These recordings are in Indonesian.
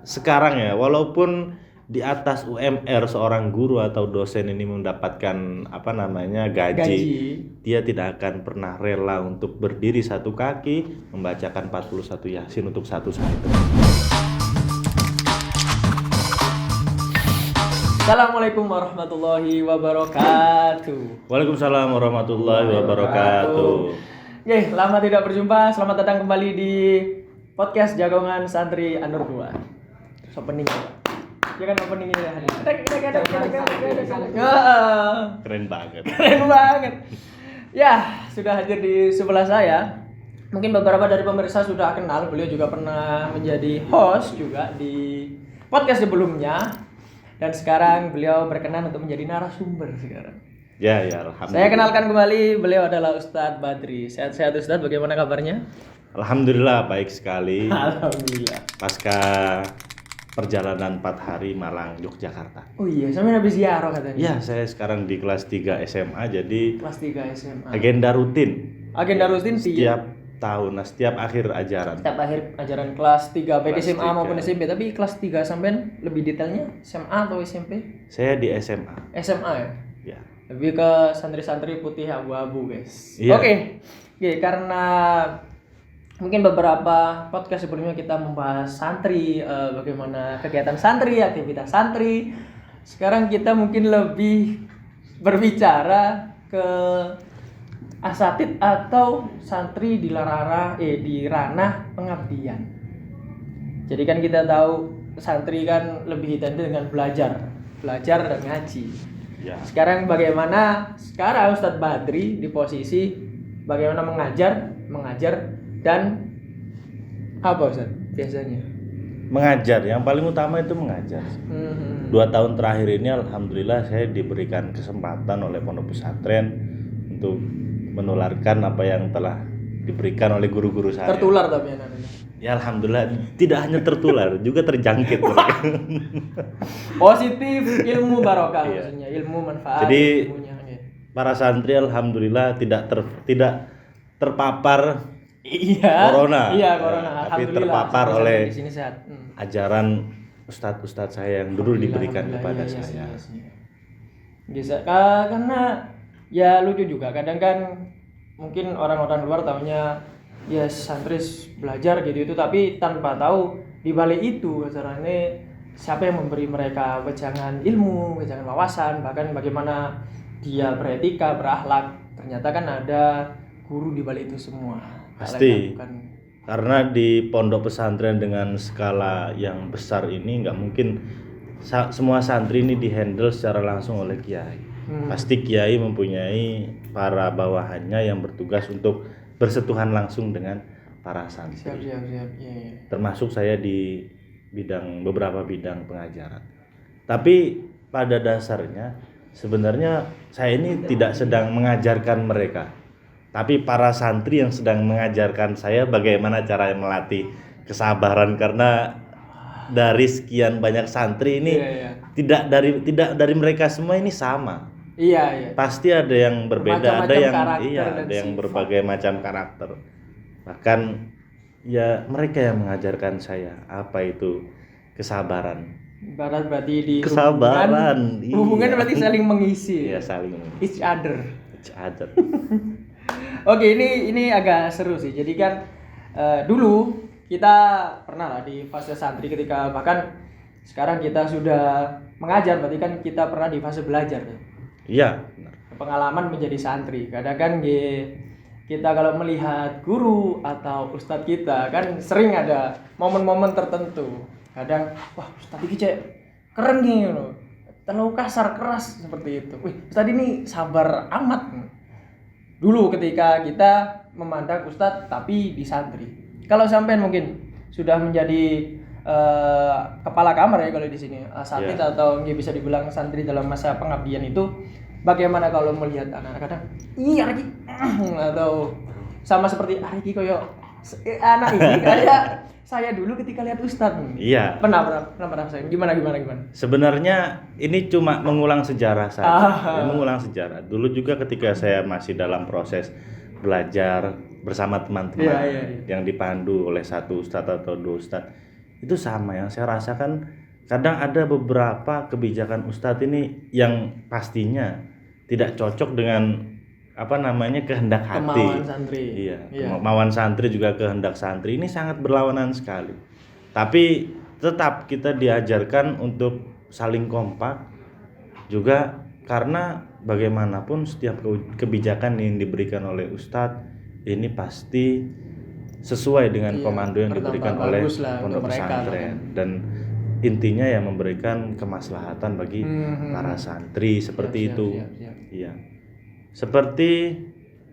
Sekarang ya, walaupun di atas UMR seorang guru atau dosen ini mendapatkan gaji, dia tidak akan pernah rela untuk berdiri satu kaki membacakan 41 Yasin untuk satu santri. Assalamualaikum warahmatullahi wabarakatuh. Waalaikumsalam warahmatullahi wabarakatuh. Oke, lama tidak berjumpa. Selamat datang kembali di podcast Jagongan Santri Anur 2. Opening. Ya kan openingnya ya. Keren banget. Keren banget. Ya, sudah hadir di sebelah saya. Mungkin beberapa dari pemirsa sudah kenal. Beliau juga pernah menjadi host juga di podcast sebelumnya. Dan sekarang beliau berkenan untuk menjadi narasumber sekarang. Ya, alhamdulillah. Saya kenalkan kembali, beliau adalah Ustadz Badri. Sehat-sehat Ustadz, bagaimana kabarnya? Alhamdulillah baik sekali. Alhamdulillah. Pasca perjalanan 4 hari Malang Yogyakarta. Oh iya, sampai habis ziarah katanya. Ya, saya sekarang di kelas 3 SMA, jadi Kelas 3 SMA. agenda rutin. Agenda rutin setiap tahun, setiap akhir ajaran. Setiap akhir ajaran kelas 3 baik Kelas SMA 3. maupun SMP, tapi kelas 3 sampai lebih detailnya SMA atau SMP? Saya di SMA. SMA ya? Ya. Lebih ke santri-santri putih abu-abu, guys. Iya. Oke, karena mungkin beberapa podcast sebelumnya kita membahas santri, bagaimana kegiatan santri, aktivitas santri. Sekarang kita mungkin lebih berbicara ke asatid atau santri di ranah pengabdian. Jadi kan kita tahu santri kan lebih identik dengan belajar dan ngaji. Ya. Sekarang bagaimana Ustadz Badri di posisi bagaimana mengajar dan apa Ustadz biasanya? Mengajar, yang paling utama itu mengajar. 2 tahun terakhir ini alhamdulillah saya diberikan kesempatan oleh pondok pesantren untuk menularkan apa yang telah diberikan oleh guru-guru saya. Tertular tapi anak-anak. Ya alhamdulillah, tidak hanya tertular, juga terjangkit. Positif ilmu barokah Iya. maksudnya, ilmu manfaat. Jadi ilmunya, ya. para santri alhamdulillah tidak terpapar corona. Iya, corona. Tapi Alhamdulillah, terpapar santri-santri oleh di sini sehat. ajaran ustadz saya yang dulu diberikan kepada Alhamdulillah, saya. yes. Bisa karena ya lucu juga kadang kan mungkin orang-orang luar taunya ya santri belajar gitu itu, tapi tanpa tahu di balik itu caranya siapa yang memberi mereka wejangan ilmu, wejangan wawasan, bahkan bagaimana dia beretika, berakhlak. Ternyata kan ada guru di balik itu semua. Pasti. Karena di pondok pesantren dengan skala yang besar ini nggak mungkin semua santri ini dihandle secara langsung oleh kiai. Pasti kiai mempunyai para bawahannya yang bertugas untuk bersentuhan langsung dengan para santri. Siap. Ya. Termasuk saya di beberapa bidang pengajaran. Tapi pada dasarnya sebenarnya saya ini tidak sedang mengajarkan mereka, tapi para santri yang sedang mengajarkan saya bagaimana cara melatih kesabaran, karena dari sekian banyak santri ini tidak dari mereka semua ini sama. Iya. Pasti ada yang berbeda, ada yang sifat. berbagai macam karakter. Bahkan ya mereka yang mengajarkan saya apa itu kesabaran. Barat berarti di kesabaran. Hubungan berarti saling mengisi. Iya, saling mengisi. Each other. Oke, ini agak seru sih. Jadi kan dulu kita pernah lah di fase santri ketika bahkan sekarang kita sudah mengajar, berarti kan kita pernah di fase belajar. Iya, benar. Pengalaman menjadi santri. Kadang kan kita kalau melihat guru atau ustadz kita kan sering ada momen-momen tertentu. Kadang wah ustadz ini keren nih loh. Terlalu kasar, keras seperti itu. Wih, ustadz ini sabar amat. Dulu ketika kita memandang ustadz tapi di santri. Kalau sampean mungkin sudah menjadi kepala kamar ya kalau di sini asatid atau bisa dibilang santri dalam masa pengabdian itu, bagaimana kalau melihat anak-anak kadang iya lagi atau sama seperti Ariki koyo anak ini kayak saya dulu ketika lihat ustadz. Iya. Pernah saya. Gimana? Sebenarnya ini cuma mengulang sejarah saja. Mengulang sejarah. Dulu juga ketika saya masih dalam proses belajar bersama teman-teman yang dipandu oleh satu ustadz atau dua ustadz, itu sama yang saya rasakan. Kadang ada beberapa kebijakan Ustadz ini yang pastinya tidak cocok dengan kehendak hati. Kemauan santri. Iya, kemauan santri juga kehendak santri ini sangat berlawanan sekali. Tapi tetap kita diajarkan untuk saling kompak juga, karena bagaimanapun setiap kebijakan yang diberikan oleh Ustadz ini pasti sesuai dengan komando yang diberikan oleh pondok pesantren, dan intinya ya memberikan kemaslahatan bagi para santri seperti itu. Iya. Seperti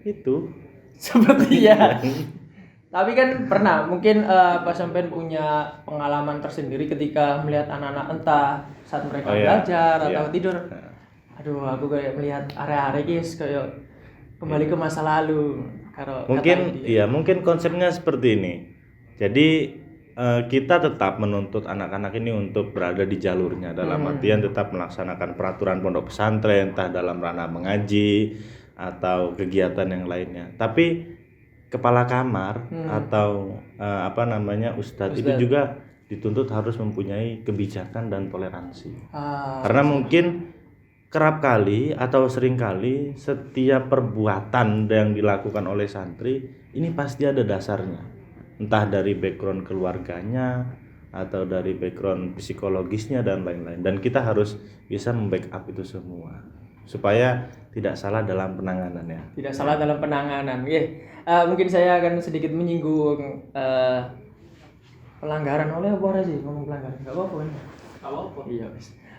itu. Seperti ya. Tapi kan pernah mungkin Pak Sampean punya pengalaman tersendiri ketika melihat anak-anak entah saat mereka belajar atau tidur. Aduh, aku kayak melihat area-area guys kayak kembali ke masa lalu. Mungkin konsepnya seperti ini. Jadi kita tetap menuntut anak-anak ini untuk berada di jalurnya, dalam artian tetap melaksanakan peraturan pondok pesantren, entah dalam ranah mengaji atau kegiatan yang lainnya. Tapi kepala kamar atau ustadz itu juga dituntut harus mempunyai kebijakan dan toleransi. Karena mungkin kerap kali atau sering kali setiap perbuatan yang dilakukan oleh santri ini pasti ada dasarnya. Entah dari background keluarganya atau dari background psikologisnya dan lain-lain, dan kita harus bisa membackup itu semua supaya tidak salah dalam penanganannya. Tidak salah dalam penanganan. Mungkin saya akan sedikit menyinggung pelanggaran oleh apa sih ngomong pelanggaran? Enggak apa-apa kan? Enggak apa-apa. Iya,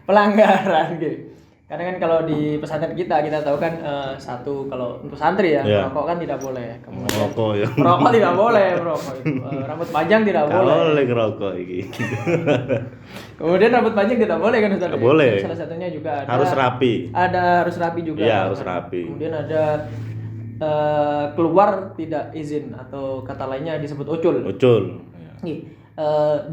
pelanggaran gitu. Karena kan kalau di pesantren kita tahu kan satu, kalau untuk santri ya, merokok kan tidak boleh. Merokok tidak boleh, merokok itu. Rambut panjang tidak boleh. Boleh ngerokok iki. Kemudian rambut panjang tidak boleh kan Ustaz? Boleh. Salah satunya juga ada harus rapi. Harus rapi juga. Iya, harus rapi. Kemudian ada keluar tidak izin atau kata lainnya disebut ucul.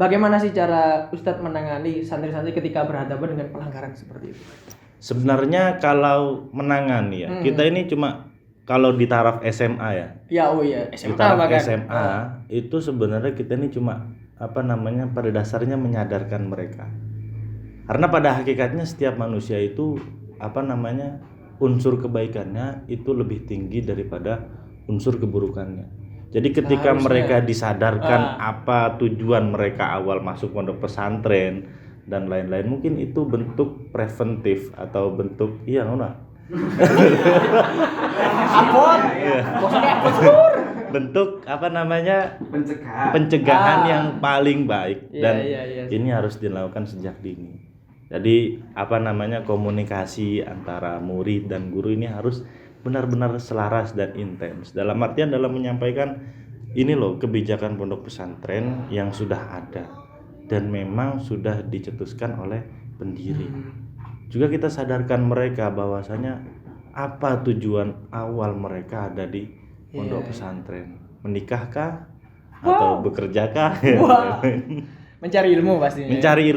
Bagaimana sih cara Ustadz menangani santri-santri ketika berhadapan dengan pelanggaran seperti itu? Sebenarnya kalau menangani kita ini cuma kalau di taraf SMA ya. SMA. Di taraf SMA itu sebenarnya kita ini cuma pada dasarnya menyadarkan mereka. Karena pada hakikatnya setiap manusia itu unsur kebaikannya itu lebih tinggi daripada unsur keburukannya. Jadi ketika mereka disadarkan apa tujuan mereka awal masuk pondok pesantren dan lain-lain, mungkin itu bentuk preventif atau bentuk bentuk pencegahan yang paling baik, dan ini harus dilakukan sejak dini. Jadi komunikasi antara murid dan guru ini harus benar-benar selaras dan intens, dalam artian dalam menyampaikan ini loh kebijakan pondok pesantren yang sudah ada dan memang sudah dicetuskan oleh pendiri. Juga kita sadarkan mereka bahwasanya apa tujuan awal mereka ada di pondok pesantren. Menikahkah? Atau bekerjakah? Mencari ilmu pastinya. Mencari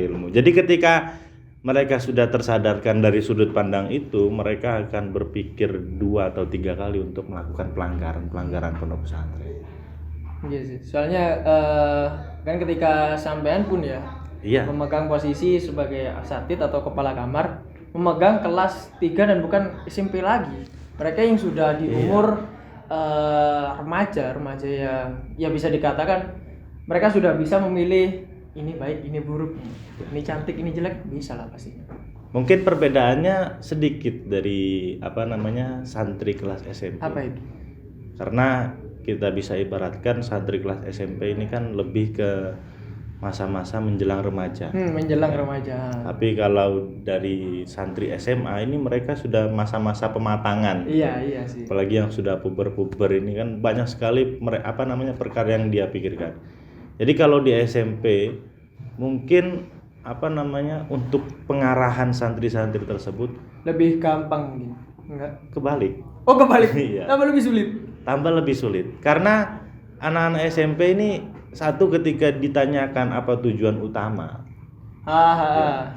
ilmu. Jadi ketika mereka sudah tersadarkan dari sudut pandang itu, mereka akan berpikir 2 atau 3 kali untuk melakukan pelanggaran pondok pesantren. Iya sih. Soalnya kan ketika sampean pun memegang posisi sebagai asatid atau kepala kamar, memegang kelas 3 dan bukan SMP lagi. Mereka yang sudah di umur remaja yang bisa dikatakan mereka sudah bisa memilih ini baik, ini buruk, ini cantik, ini jelek, bisa lah pastinya. Mungkin perbedaannya sedikit dari santri kelas SMP. Apa itu? Karena kita bisa ibaratkan santri kelas SMP ini kan lebih ke masa-masa menjelang remaja. Remaja. Tapi kalau dari santri SMA ini mereka sudah masa-masa pematangan. Iya sih. Apalagi yang sudah puber ini kan banyak sekali perkara yang dia pikirkan. Jadi kalau di SMP mungkin untuk pengarahan santri-santri tersebut lebih gampang mungkin. Enggak? Kebalik. Oh, kebalik. Iya. Tambah lebih sulit. Karena anak-anak SMP ini satu ketika ditanyakan apa tujuan utama.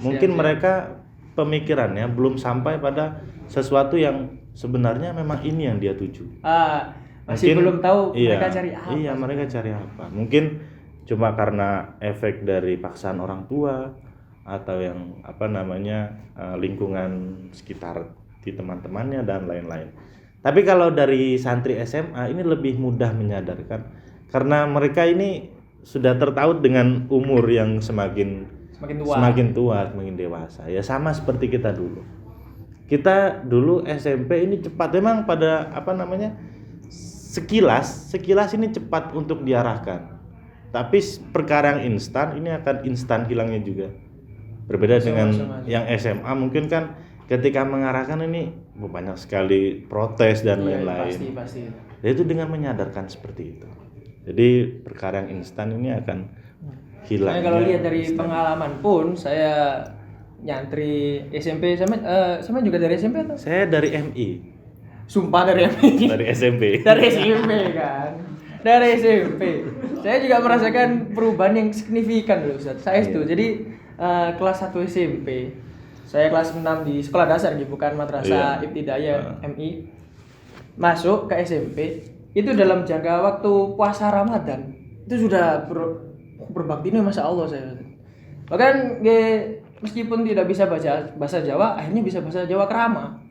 Mungkin mereka pemikirannya belum sampai pada sesuatu yang sebenarnya memang ini yang dia tuju. Masih belum tahu mereka cari apa. Iya, mereka cari apa. Mungkin cuma karena efek dari paksaan orang tua atau yang lingkungan sekitar di teman-temannya dan lain-lain. Tapi kalau dari santri SMA ini lebih mudah menyadarkan karena mereka ini sudah tertaut dengan umur yang semakin tua, semakin dewasa. Ya sama seperti kita dulu. Kita dulu SMP ini cepat memang pada sekilas ini cepat untuk diarahkan. Tapi perkara yang instan ini akan instan hilangnya juga. Berbeda dengan yang SMA mungkin kan ketika mengarahkan ini banyak sekali protes dan lain-lain. Pasti. Itu dengan menyadarkan seperti itu. Jadi perkara yang instan ini akan hilang. Kalau lihat dari pengalaman pun saya nyantri SMP sama juga dari SMP atau? Saya dari MI. Sumpah dari MI. Dari SMP. Dari SMP kan. Dari SMP. Saya juga merasakan perubahan yang signifikan loh Ustaz. Saya itu. Jadi kelas 1 SMP. Saya kelas 6 di sekolah dasar gitu, bukan madrasah ibtidaiyah MI. Masuk ke SMP, itu dalam jangka waktu puasa Ramadan. Itu sudah berbakti nih Masya Allah saya. Bahkan meskipun tidak bisa baca bahasa Jawa, akhirnya bisa bahasa Jawa kerama.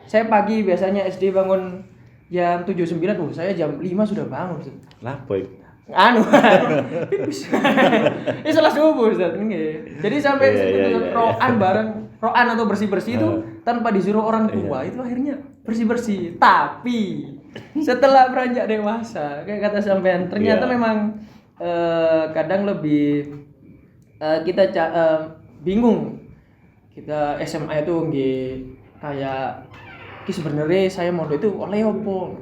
Saya pagi biasanya SD bangun jam 7.09, saya jam 5 sudah bangun. Lah, boy. Ini salah subuh Ustaz. Jadi sampai roan atau bersih-bersih itu tanpa disuruh orang tua itu akhirnya bersih-bersih. Tapi setelah beranjak dewasa kayak kata sampean ternyata memang kadang lebih kita bingung. Kita SMA itu kayak sebenarnya saya mau itu oleh opo.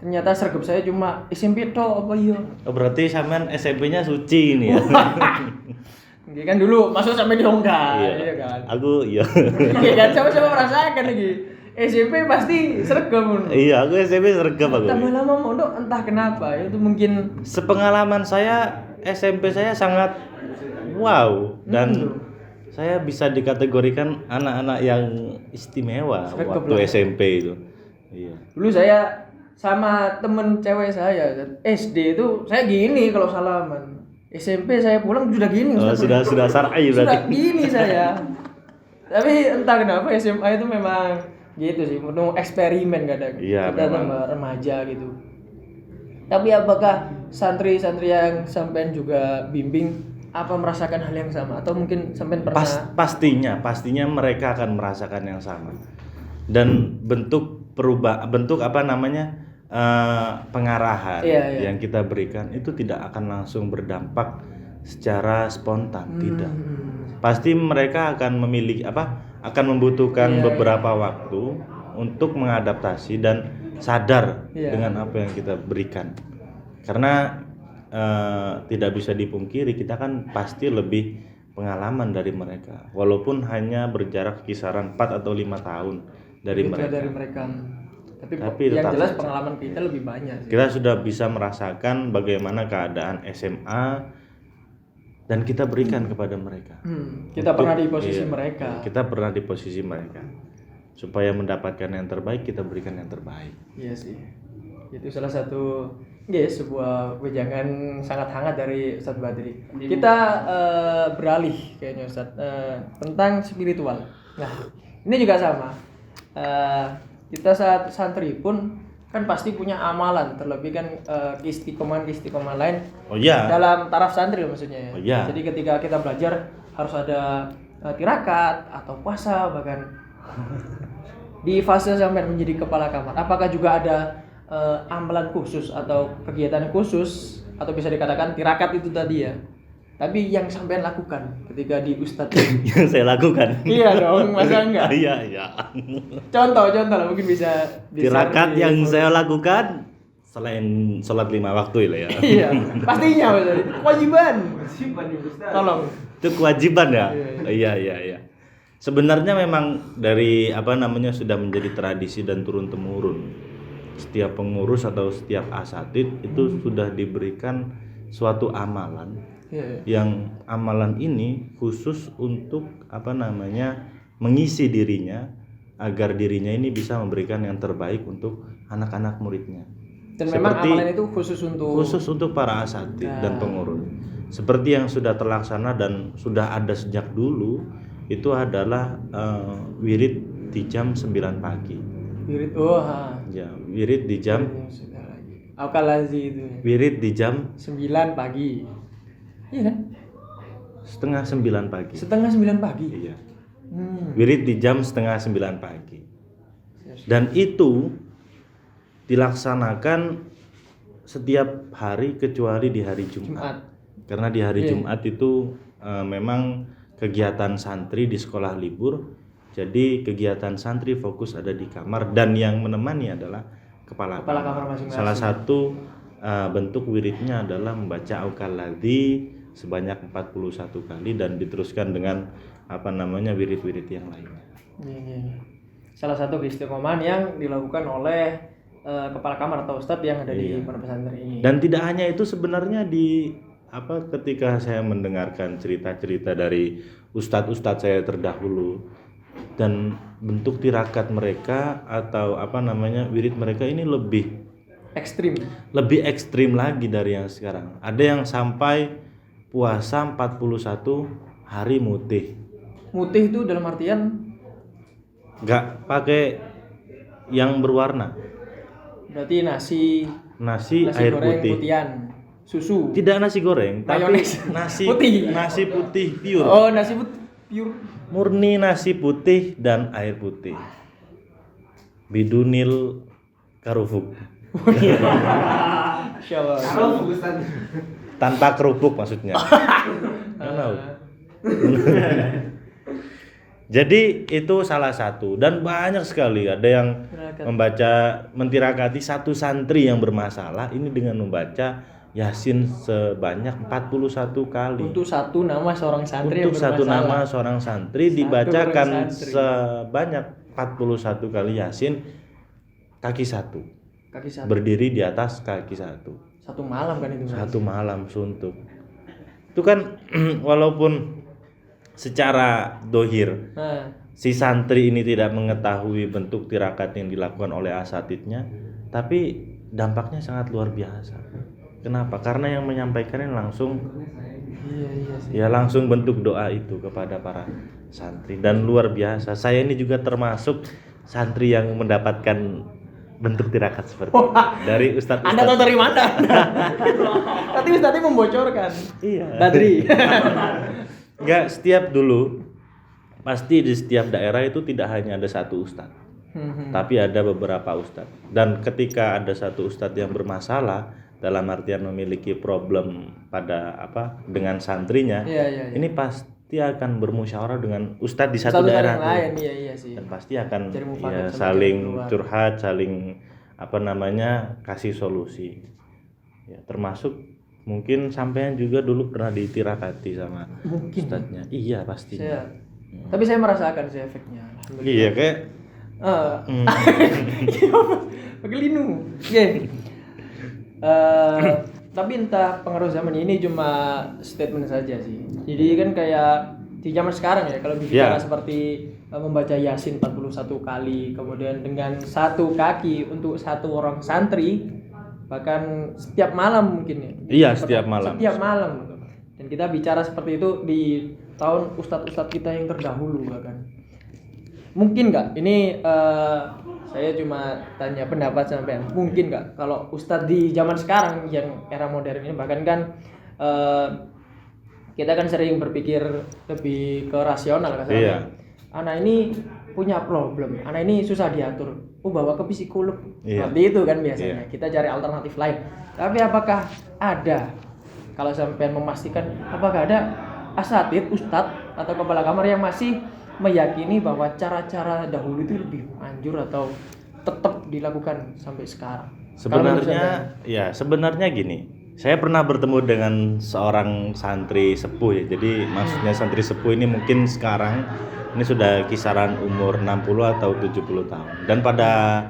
Ternyata sergap saya cuma SMP tok apa iya. Oh, berarti sampean SMP-nya suci ini ya. Nggih kan dulu masuk sampai di Hongga, iya kan. Aku iya. Iya kan sama-sama merasakan iki. SMP pasti sergap. Iya, aku SMP sergap aku. Tambah lama mondok entah kenapa itu mungkin sepengalaman saya SMP saya sangat wow dan saya bisa dikategorikan anak-anak yang istimewa waktu SMP itu. Iya. Dulu saya sama temen cewek saya SD itu saya gini kalau salaman. SMP saya pulang sudah gini. Sudah syar'i berarti. Sudah gini saya. Tapi entah kenapa SMA itu memang gitu sih, penuh eksperimen kadang. Iya, kita tambah remaja gitu. Tapi apakah santri-santri yang sampean juga bimbing apa merasakan hal yang sama atau mungkin sampean pernah? Pastinya mereka akan merasakan yang sama. Dan bentuk pengarahan yang kita berikan itu tidak akan langsung berdampak secara spontan, tidak. Pasti mereka akan membutuhkan beberapa waktu untuk mengadaptasi dan sadar dengan apa yang kita berikan. Karena tidak bisa dipungkiri kita kan pasti lebih pengalaman dari mereka, walaupun hanya berjarak kisaran 4 atau 5 tahun dari mereka. Tapi yang jelas pengalaman kita lebih banyak sih. Kita sudah bisa merasakan bagaimana keadaan SMA dan kita berikan kepada mereka. Kita pernah di posisi mereka. Kita pernah di posisi mereka. Supaya mendapatkan yang terbaik, kita berikan yang terbaik. Iya sih. Itu salah satu sebuah wejangan sangat hangat dari Ustadz Badri. Kita beralih kayaknya Ustadz tentang spiritual. Nah, ini juga sama. Kita saat santri pun kan pasti punya amalan, terlebih kan keistiqomahan lain dalam taraf santri maksudnya ya. Jadi ketika kita belajar harus ada tirakat atau puasa, bahkan di fase sampai menjadi kepala kamar. Apakah juga ada amalan khusus atau kegiatan khusus atau bisa dikatakan tirakat itu tadi ya? Tapi yang sampean lakukan ketika di Ustadz yang saya lakukan. Iya dong, masa enggak? Iya. Contoh lah mungkin bisa tirakat yang saya lakukan selain sholat 5 waktu ya. Iya, pastinya kewajiban. Tolong. Itu kewajiban ya. Iya. Sebenarnya memang dari sudah menjadi tradisi dan turun temurun. Setiap pengurus atau setiap asatid itu sudah diberikan suatu amalan. Yang amalan ini khusus untuk mengisi dirinya agar dirinya ini bisa memberikan yang terbaik untuk anak-anak muridnya. Dan memang Seperti amalan itu khusus untuk para asatid dan pengurus. Seperti yang sudah terlaksana dan sudah ada sejak dulu, itu adalah wirid di jam 9 pagi. wirid. Ya, wirid di jam Al-Kalazi itu. wirid di jam 9 pagi. Iya kan? setengah 9 pagi. Setengah 9 pagi. Iya. Wirid di jam setengah 9 pagi. Dan itu dilaksanakan setiap hari kecuali di hari Jumat. Karena di hari Jumat itu memang kegiatan santri di sekolah libur. Jadi kegiatan santri fokus ada di kamar dan yang menemani adalah kepala kamar masing-masing. Salah satu bentuk wiridnya adalah membaca Al-Kaladhi sebanyak 41 kali dan diteruskan dengan wirid-wirid yang lainnya. Iya. Salah satu keistiqomahan yang dilakukan oleh kepala kamar atau ustadz yang ada di pondok pesantren ini. Dan tidak hanya itu, sebenarnya ketika saya mendengarkan cerita-cerita dari ustadz-ustadz saya terdahulu dan bentuk tirakat mereka atau wirid mereka ini lebih ekstrim lagi dari yang sekarang. Ada yang sampai puasa 41 hari mutih. Mutih itu dalam artian nggak pakai yang berwarna. Berarti nasi air goreng putih, putihan, susu. tidak nasi goreng, Mayones. tapi Putih. nasi putih pure. Oh, nasi putih pure. Murni nasi putih dan air putih. Bidunil karufuk. Insyaallah. Tanpa kerupuk maksudnya. Jadi itu salah satu dan banyak sekali ada yang mentirakati satu santri yang bermasalah ini dengan membaca Yasin sebanyak 41 kali. Untuk satu nama seorang santri Untuk yang satu bermasalah. nama seorang santri dibacakan sebanyak 41 kali Yasin kaki satu. Berdiri di atas kaki satu. Satu malam kan itu. Satu malam suntuk. Itu kan walaupun secara dohir si santri ini tidak mengetahui bentuk tirakat yang dilakukan oleh asatidnya, tapi dampaknya sangat luar biasa. Kenapa? Karena yang menyampaikannya langsung langsung bentuk doa itu kepada para santri dan luar biasa. Saya ini juga termasuk santri yang mendapatkan bentuk tirakat seperti itu dari Ustadz. Anda tahu dari mana? Tadi Ustadz membocorkan. Iya. Badri. Enggak, pasti di setiap daerah itu tidak hanya ada satu ustadz, tapi ada beberapa ustadz. Dan ketika ada satu ustadz yang bermasalah dalam artian memiliki problem dengan santrinya, ini pasti akan bermusyawarah dengan ustadz di satu daerah lain, iya sih. Dan pasti akan saling curhat, saling kasih solusi. Ya, termasuk mungkin sampean juga dulu pernah ditirakati sama ustadznya. Iya pastinya. Tapi saya merasakan sih efeknya. Iya kayak pakai linu. Tapi entah pengaruh zaman ini cuma statement saja sih. Jadi kan kayak di zaman sekarang ya kalau bicara seperti membaca Yasin 41 kali kemudian dengan satu kaki untuk satu orang santri bahkan setiap malam mungkin ya. Iya, setiap malam. Dan kita bicara seperti itu di tahun ustadz-ustadz kita yang terdahulu bahkan. Mungkin nggak? Ini saya cuma tanya pendapat sampean. Mungkin nggak kalau ustadz di zaman sekarang yang era modern ini bahkan kan kita kan sering berpikir lebih ke rasional kan. Iya. Anak ini punya problem, anak ini susah diatur, bawa ke psikolog. Seperti itu kan biasanya. Kita cari alternatif lain. Tapi apakah ada, kalau sampean memastikan, apakah ada asatid, ustadz atau kepala kamar yang masih meyakini bahwa cara-cara dahulu itu lebih manjur atau tetap dilakukan sampai sekarang? Sebenarnya gini. Saya pernah bertemu dengan seorang santri sepuh ya. Jadi maksudnya santri sepuh ini mungkin sekarang ini sudah kisaran umur 60 atau 70 tahun. Dan pada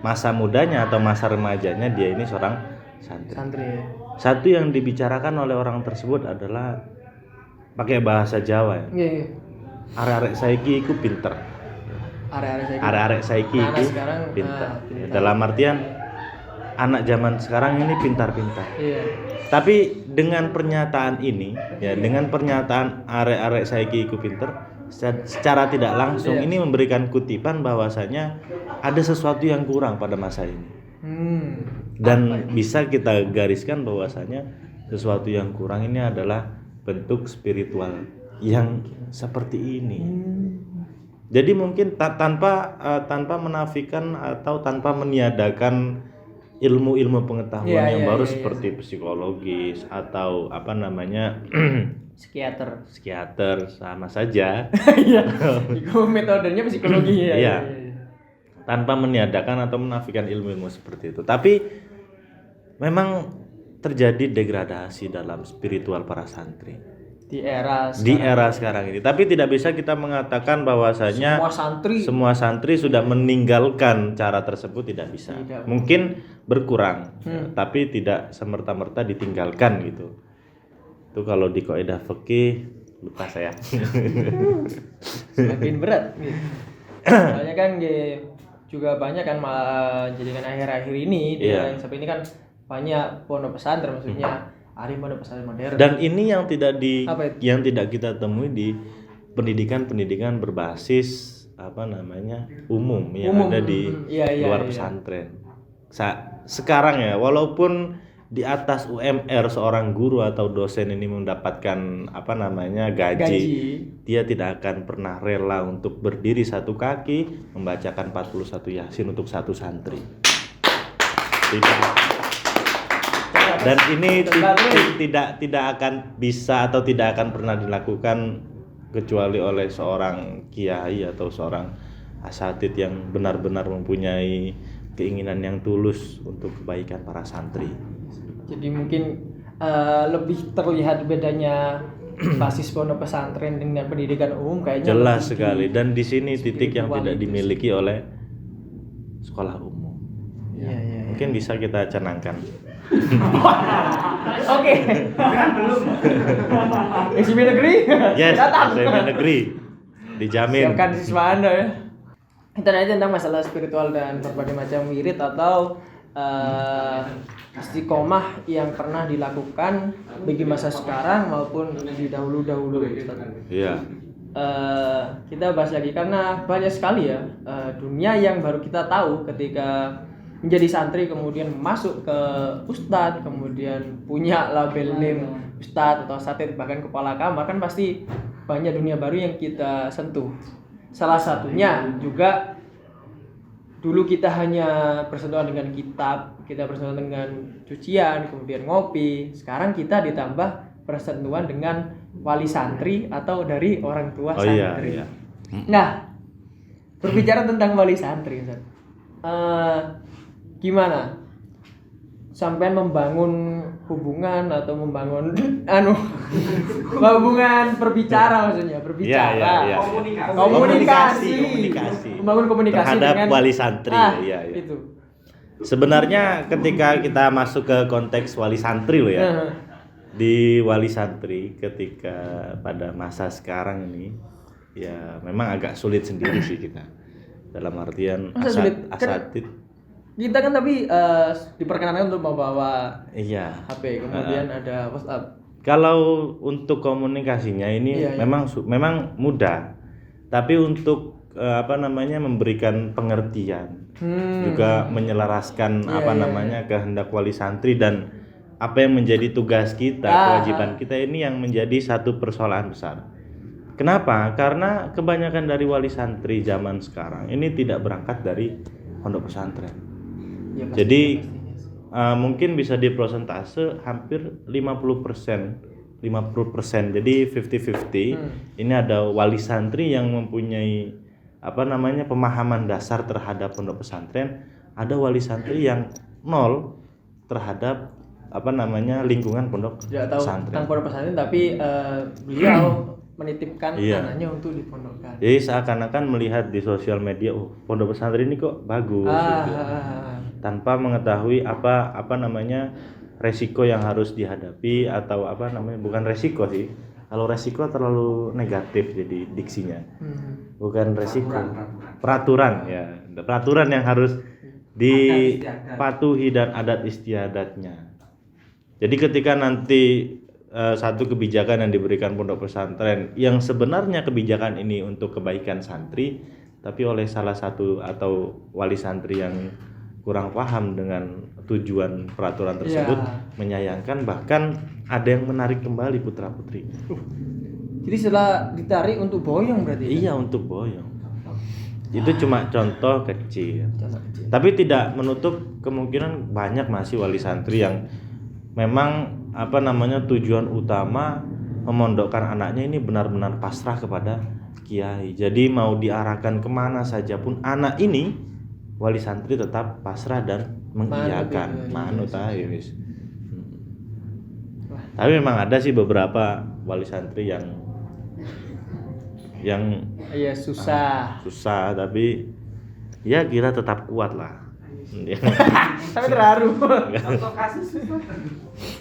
masa mudanya atau masa remajanya dia ini seorang santri. Satu yang dibicarakan oleh orang tersebut adalah pakai bahasa Jawa ya. Arek-arek saiki iku pinter. Arek-arek saiki iku pinter. Dalam artian anak zaman sekarang ini pintar-pintar. Iya. Tapi dengan pernyataan ini, ya dengan pernyataan arek-arek saiki iku pinter, secara tidak langsung Iya. ini memberikan kutipan bahwasanya ada sesuatu yang kurang pada masa ini. Dan bisa kita gariskan bahwasanya sesuatu yang kurang ini adalah bentuk spiritual yang seperti ini. Jadi mungkin tanpa menafikan atau tanpa meniadakan ilmu-ilmu pengetahuan yang baru seperti psikologis atau apa namanya psikiater sama saja. Iya. Itu metodenya psikologi ya. Iya. Tanpa meniadakan atau menafikan ilmu-ilmu seperti itu. Tapi memang terjadi degradasi dalam spiritual para santri di era sekarang ini. Tapi tidak bisa kita mengatakan bahwasanya semua santri sudah meninggalkan cara tersebut, tidak bisa. Mungkin berkurang, tapi tidak semerta-merta ditinggalkan gitu. Itu kalau di kaidah fikih lupa saya. Semakin berat gitu. Soalnya kan juga banyak kan malah jadikan akhir-akhir ini yang sampai ini kan banyak pondok pesantren, maksudnya ada pondok pesantren modern. Dan ini yang tidak kita temui di pendidikan berbasis umum yang ada di luar pesantren. Sekarang ya, walaupun di atas UMR seorang guru atau dosen ini mendapatkan gaji, dia tidak akan pernah rela untuk berdiri satu kaki membacakan 41 Yasin untuk satu santri. Tidak. Dan ini tidak akan bisa atau tidak akan pernah dilakukan kecuali oleh seorang kiai atau seorang asatidz yang benar-benar mempunyai keinginan yang tulus untuk kebaikan para santri. Jadi mungkin lebih terlihat bedanya basis pondok pesantren dengan pendidikan umum kayaknya jelas sekali, dan di sini titik yang tidak dimiliki oleh sekolah umum. Mungkin bisa kita canangkan. Oke. Belum. SMP negeri? Yes, SMP negeri. Dijamin. Siapkan siswa Anda ya. Kita nanya tentang masalah spiritual dan berbagai macam wirid atau istiqomah yang pernah dilakukan bagi masa sekarang maupun di dahulu-dahulu. Iya. Kita bahas lagi karena banyak sekali ya dunia yang baru kita tahu ketika menjadi santri, kemudian masuk ke ustadz, kemudian punya label name ustadz atau asatidz, bahkan kepala kamar, kan pasti banyak dunia baru yang kita sentuh. Salah satunya juga dulu kita hanya bersentuhan dengan kitab, kita bersentuhan dengan cucian, kemudian ngopi. Sekarang kita ditambah bersentuhan dengan wali santri atau dari orang tua santri. Iya. Nah, berbicara tentang wali santri, gimana sampai membangun hubungan atau membangun hubungan berbicara komunikasi membangun komunikasi terhadap dengan wali santri. Itu sebenarnya ketika kita masuk ke konteks wali santri loh ya, di wali santri ketika pada masa sekarang ini ya memang agak sulit sendiri sih kita, dalam artian asatidz kita kan tapi diperkenankan untuk membawa HP, kemudian ada WhatsApp. Kalau untuk komunikasinya ini memang mudah, tapi untuk memberikan pengertian, juga menyelaraskan kehendak wali santri dan apa yang menjadi tugas kita, kewajiban kita, ini yang menjadi satu persoalan besar. Kenapa? Karena kebanyakan dari wali santri zaman sekarang ini tidak berangkat dari pondok pesantren. Jadi mungkin bisa diprosentase hampir 50%. Jadi 50-50. Ini ada wali santri yang mempunyai pemahaman dasar terhadap pondok pesantren, ada wali santri yang nol terhadap lingkungan pondok pesantren. Tentang pondok pesantren, tapi beliau menitipkan anaknya untuk dipondokkan. Jadi seakan-akan melihat di sosial media, pondok pesantren ini kok bagus gitu. Tanpa mengetahui resiko yang harus dihadapi atau bukan resiko sih. Kalau resiko terlalu negatif jadi diksinya. Bukan resiko. Peraturan yang harus dipatuhi dan adat istiadatnya. Jadi ketika nanti satu kebijakan yang diberikan pondok pesantren yang sebenarnya kebijakan ini untuk kebaikan santri, tapi oleh salah satu atau wali santri yang kurang paham dengan tujuan peraturan tersebut, menyayangkan, bahkan ada yang menarik kembali putra putri. Jadi setelah ditarik untuk boyong berarti? Iya, untuk boyong. Itu cuma contoh kecil. Tapi tidak menutup kemungkinan banyak masih wali santri yang memang tujuan utama memondokkan anaknya ini benar-benar pasrah kepada kiai. Jadi mau diarahkan kemana saja pun anak ini, wali santri tetap pasrah dan mengiyakan, manut aja wis. Tapi memang ada sih beberapa wali santri yang iya susah tapi ya kira tetap kuat lah. Tapi terharu.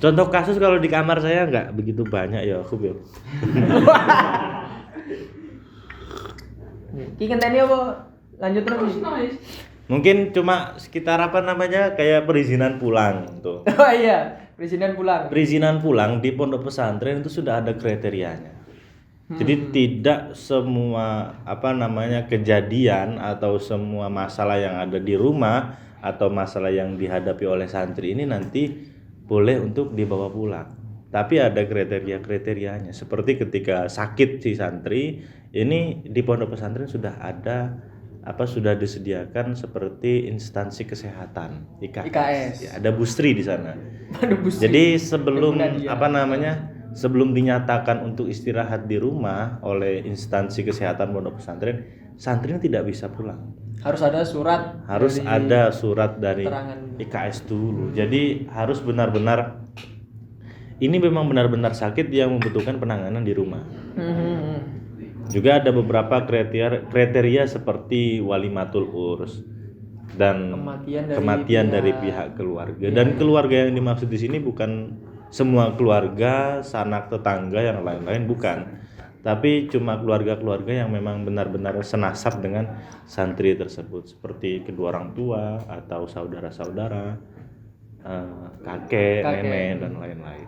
Contoh kasus kalau di kamar saya nggak begitu banyak ya, aku ya. Ki ngenteni apa? Lanjut terus. Mungkin cuma sekitar kayak perizinan pulang tuh. Oh iya, perizinan pulang. Perizinan pulang di pondok pesantren itu sudah ada kriterianya. Jadi tidak semua kejadian atau semua masalah yang ada di rumah atau masalah yang dihadapi oleh santri ini nanti boleh untuk dibawa pulang. Tapi ada kriteria-kriterianya. Seperti ketika sakit si santri, ini di pondok pesantren sudah ada sudah disediakan seperti instansi kesehatan IKS. Ya, ada busri di sana. Jadi sebelum sebelum dinyatakan untuk istirahat di rumah oleh instansi kesehatan pondok pesantren, santri tidak bisa pulang. Harus ada surat. Ada surat dari keterangan. IKS dulu. Jadi harus benar-benar ini memang benar-benar sakit yang membutuhkan penanganan di rumah. Juga ada beberapa kriteria seperti walimatul urs dan kematian dari pihak keluarga. Dan keluarga yang dimaksud di sini bukan semua keluarga, sanak tetangga yang lain-lain, bukan. Tapi cuma keluarga-keluarga yang memang benar-benar senasab dengan santri tersebut, seperti kedua orang tua atau saudara-saudara, kakek, nenek dan lain-lain.